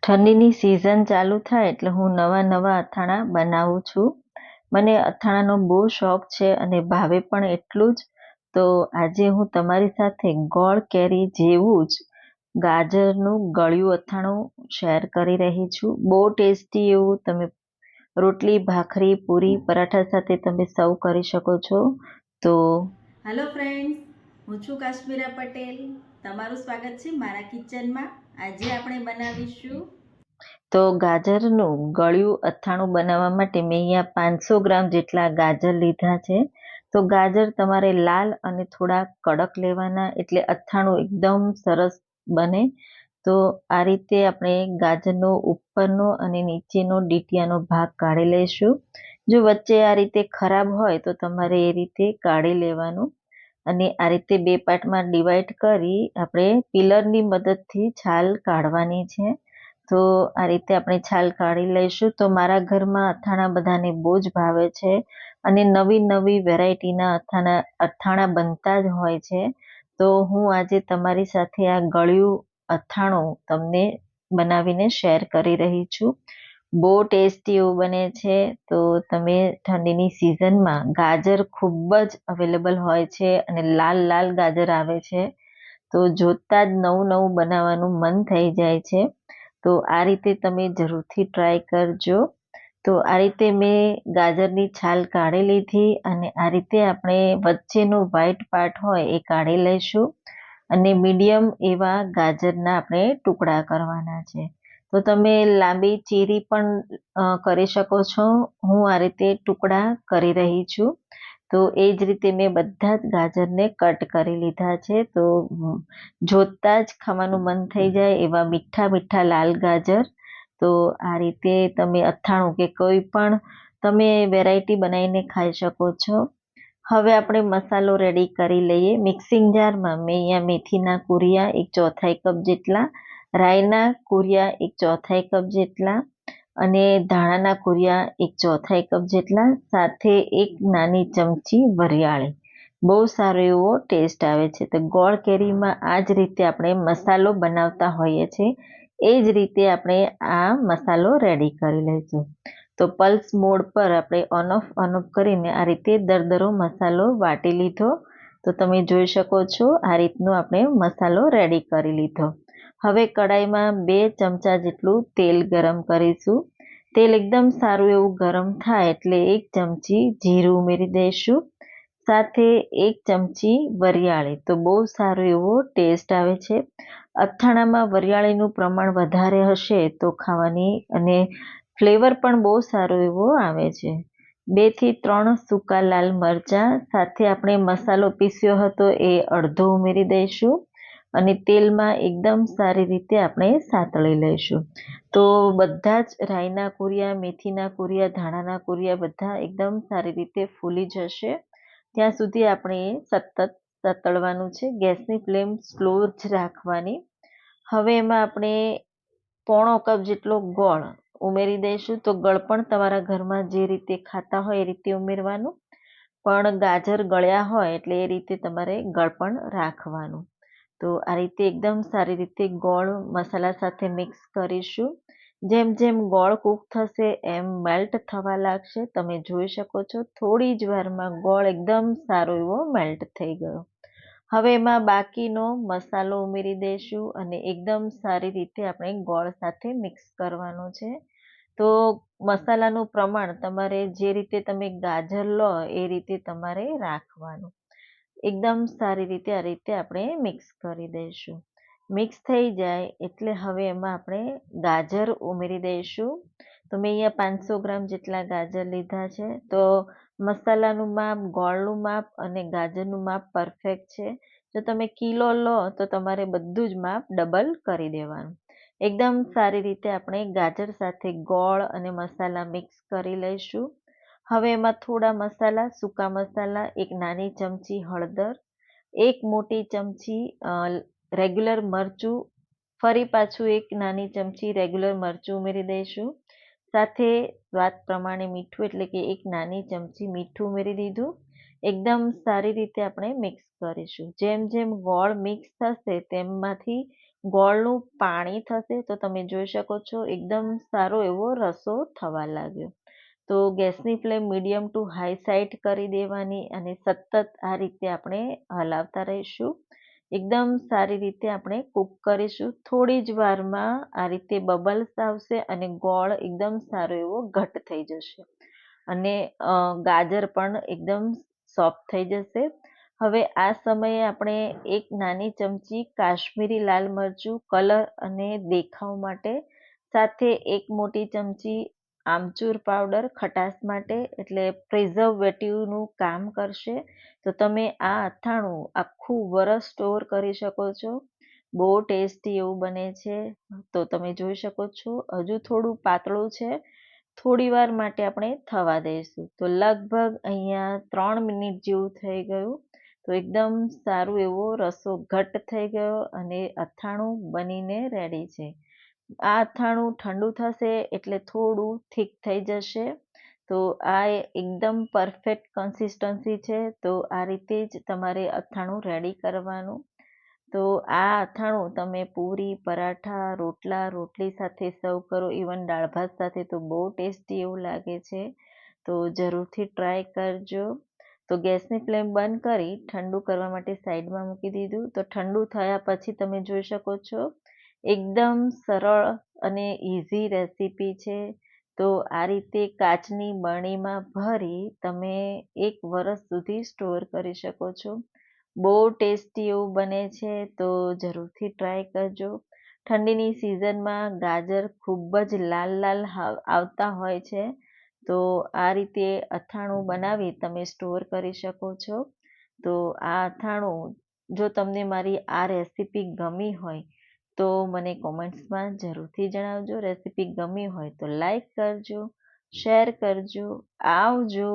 ઠંડીની સિઝન ચાલુ થાય એટલે હું નવા અથાણા બનાવું છું. મને અથાણાનો બહુ શોખ છે અને ભાવે પણ એટલું જ. તો આજે હું તમારી સાથે ગોળ કેરી જેવું જ ગાજરનું ગળ્યું અથાણું શેર કરી રહી છું. બહુ ટેસ્ટી એવું તમે રોટલી, ભાખરી, પૂરી, પરાઠા સાથે તમે સર્વ કરી શકો છો. તો હેલો ફ્રેન્ડ્સ, હું છું કાશ્મીરા પટેલ. તમારું સ્વાગત છે મારા કિચનમાં. આજે આપણે બનાવીશું ગાજરનું ગળ્યું અથાણું બનાવવા માટે મેં અહીંયા 500 ગ્રામ જેટલા ગાજર લીધા છે. તો ગાજર તમારે લાલ અને થોડા કડક લેવાના, એટલે અથાણું એકદમ સરસ બને. તો આ રીતે આપણે ગાજરનો ઉપરનો અને નીચેનો ડીટીયાનો ભાગ કાઢી લઈશું. જો વચ્ચે આ રીતે ખરાબ હોય તો તમારે એ રીતે કાઢી લેવાનું અને આ રીતે બે પાર્ટમાં ડિવાઈડ કરી આપણે પિલરની મદદથી છાલ કાઢવાની છે. તો આ રીતે આપણે છાલ કાઢી લઈશું. તો મારા ઘરમાં અથાણા બધાને બહુ જ ભાવે છે અને નવી વેરાયટીના અથાણા બનતા જ હોય છે. તો હું આજે તમારી સાથે આ ગળ્યું અથાણું તમને બનાવીને શેર કરી રહી છું. બહુ ટેસ્ટી એવું બને છે. તો તમે ઠંડીની સિઝનમાં ગાજર ખૂબ જ અવેલેબલ હોય છે અને લાલ ગાજર આવે છે. તો જોતા જ નવું બનાવવાનું મન થઈ જાય છે. તો આ રીતે તમે જરૂરથી ટ્રાય કરજો. તો આ રીતે મેં ગાજરની છાલ કાઢી લીધી અને આ રીતે આપણે વચ્ચેનો વ્હાઈટ પાર્ટ હોય એ કાઢી લઈશું અને મીડિયમ એવા ગાજરના આપણે ટુકડા કરવાના છે. તો તમે લાંબી ચીરી પણ કરી શકો છો. હું આ રીતે ટુકડા કરી રહી છું. તો એ જ રીતે મેં બધા જ ગાજરને કટ કરી લીધા છે. તો જોતા જ ખાવાનું મન થઈ જાય એવા મીઠા લાલ ગાજર. તો આ રીતે તમે અથાણું કે કોઈ પણ તમે વેરાયટી બનાવીને ખાઈ શકો છો. હવે આપણે મસાલો રેડી કરી લઈએ. મિક્સિંગ જારમાં મેં અહીંયા મેથીના કુરિયા 1/4 કપ જેટલા, રાઈના કુરિયા 1/4 કપ જેટલા અને ધાણાના કુરિયા 1/4 કપ જેટલા, સાથે એક નાની ચમચી વરિયાળી. બહુ સારો એવો ટેસ્ટ આવે છે. તો ગોળ કેરીમાં આ જ રીતે આપણે મસાલો બનાવતા હોઈએ છીએ. એ જ રીતે આપણે આ મસાલો રેડી કરી લઈશું. તો પલ્સ મોડ પર આપણે ઓન ઓફ કરીને આ રીતે દરદરો મસાલો વાટી લીધો. તો તમે જોઈ શકો છો આ રીતનો આપણે મસાલો રેડી કરી લીધો. હવે કડાઈમાં 2 ચમચા જેટલું તેલ ગરમ કરીશું. તેલ એકદમ સારું એવું ગરમ થાય એટલે 1 ચમચી જીરું ઉમેરી દઈશું, સાથે 1 ચમચી વરિયાળી. તો બહુ સારો એવો ટેસ્ટ આવે છે. અથાણામાં વરિયાળીનું પ્રમાણ વધારે હશે તો ખાવાની અને ફ્લેવર પણ બહુ સારો એવો આવે છે. 2 થી 3 સૂકા લાલ મરચાં, સાથે આપણે મસાલો પીસ્યો હતો એ અડધો ઉમેરી દઈશું અને તેલમાં એકદમ સારી રીતે આપણે સાતળી લઈશું. તો બધા જ રાઈના કુરિયા, મેથીના કુરિયા, ધાણાના કુરિયા બધા એકદમ સારી રીતે ફૂલી જશે ત્યાં સુધી આપણે સતત સાતળવાનું છે. ગેસની ફ્લેમ સ્લો જ રાખવાની. હવે એમાં આપણે પોણો કપ જેટલો ગોળ ઉમેરી દઈશું. તો ગળપણ તમારા ઘરમાં જે રીતે ખાતા હોય એ રીતે ઉમેરવાનું, પણ ગાજર ગળ્યા હોય એટલે એ રીતે તમારે ગળપણ રાખવાનું. તો આ રીતે એકદમ સારી રીતે ગોળ મસાલા સાથે મિક્સ કરીશું. જેમ ગોળ કૂક થશે એમ મેલ્ટ થવા લાગશે. તમે જોઈ શકો છો થોડી જ વારમાં ગોળ એકદમ સારો એવો મેલ્ટ થઈ ગયો. હવે એમાં બાકીનો મસાલો ઉમેરી દઈશું અને એકદમ સારી રીતે આપણે ગોળ સાથે મિક્સ કરવાનો છે. તો મસાલાનું પ્રમાણ તમારે જે રીતે તમે ગાજર લો એ રીતે તમારે રાખવાનું. એકદમ સારી રીતે આ રીતે આપણે મિક્સ કરી દઈશું. મિક્સ થઈ જાય એટલે હવે એમાં આપણે ગાજર ઉમેરી દઈશું. તો મેં અહીંયા 500 ગ્રામ જેટલા ગાજર લીધા છે. તો મસાલાનું માપ, ગોળનું માપ અને ગાજરનું માપ પરફેક્ટ છે. જો તમે કિલો લો તો તમારે બધું જ માપ ડબલ કરી દેવાનું. એકદમ સારી રીતે આપણે ગાજર સાથે ગોળ અને મસાલા મિક્સ કરી લઈશું. હવે એમાં થોડા મસાલા, સૂકા મસાલા, 1 નાની ચમચી હળદર, 1 મોટી ચમચી રેગ્યુલર મરચું, ફરી પાછું 1 નાની ચમચી રેગ્યુલર મરચું ઉમેરી દઈશું. સાથે સ્વાદ પ્રમાણે મીઠું એટલે કે 1 નાની ચમચી મીઠું ઉમેરી દીધું. એકદમ સારી રીતે આપણે મિક્સ કરીશું. જેમ ગોળ મિક્સ થશે તેમાંથી ગોળનું પાણી થશે તો તમે જોઈ શકો છો એકદમ સારો એવો રસો થવા લાગ્યો. તો ગેસની flame medium two high side કરી દેવાની અને સતત આ રીતે આપણે હલાવતા રહીશું. એકદમ સારી રીતે આપણે કૂક કરીશું. થોડી જ વારમાં આ રીતે બબલ્સ આવશે અને ગોળ એકદમ સારો એવો ઘટ થઈ જશે અને ગાજર પણ એકદમ સોફ્ટ થઈ જશે. હવે આ સમયે આપણે એક નાની ચમચી કાશ્મીરી લાલ મરચું કલર અને દેખાવ માટે, સાથે એક મોટી ચમચી આમચૂર પાવડર ખટાશ માટે એટલે પ્રિઝર્વેટિવનું કામ કરશે. તો તમે આ અથાણું આખું વરસ સ્ટોર કરી શકો છો. બહુ ટેસ્ટી એવું બને છે. તો તમે જોઈ શકો છો હજુ થોડું પાતળું છે. થોડી વાર માટે આપણે થવા દઈશું. તો લગભગ અહીંયા 3 મિનિટ જેવું થઈ ગયું. તો એકદમ સારું એવો રસો ઘટ થઈ ગયો અને અથાણું બનીને રેડી છે. આ અથાણું ઠંડુ થશે એટલે થોડું થીક થઈ જશે. તો આ એકદમ પરફેક્ટ કન્સિસ્ટન્સી છે. તો આ રીતે જ તમારે અથાણું રેડી કરવાનું. તો આ અથાણું તમે પૂરી, પરાઠા, રોટલા, રોટલી સાથે સર્વ કરો, ઇવન દાળ ભાત સાથે તો બહુ ટેસ્ટી એવું લાગે છે. તો જરૂરથી ટ્રાય કરજો. તો ગેસની ફ્લેમ બંધ કરી ઠંડુ કરવા માટે સાઈડમાં મૂકી દીધું. તો ઠંડુ થયા પછી તમે જોઈ શકો છો એકદમ સરળ અને ઇઝી રેસીપી છે. તો આ રીતે કાચની બરણીમાં ભરી તમે 1 વર્ષ સુધી સ્ટોર કરી શકો છો. બહુ ટેસ્ટી એવું બને છે. તો જરૂરથી ટ્રાય કરજો. ઠંડીની સિઝનમાં ગાજર ખૂબ જ લાલ લાલ આવતા હોય છે. તો આ રીતે અથાણું બનાવી તમે સ્ટોર કરી શકો છો. તો આ અથાણું, જો તમને મારી આ રેસીપી ગમી હોય તો મને કોમેન્ટ્સમાં જરૂરથી જણાવજો. રેસીપી ગમી હોય તો લાઈક કરજો, શેર કરજો. આવજો.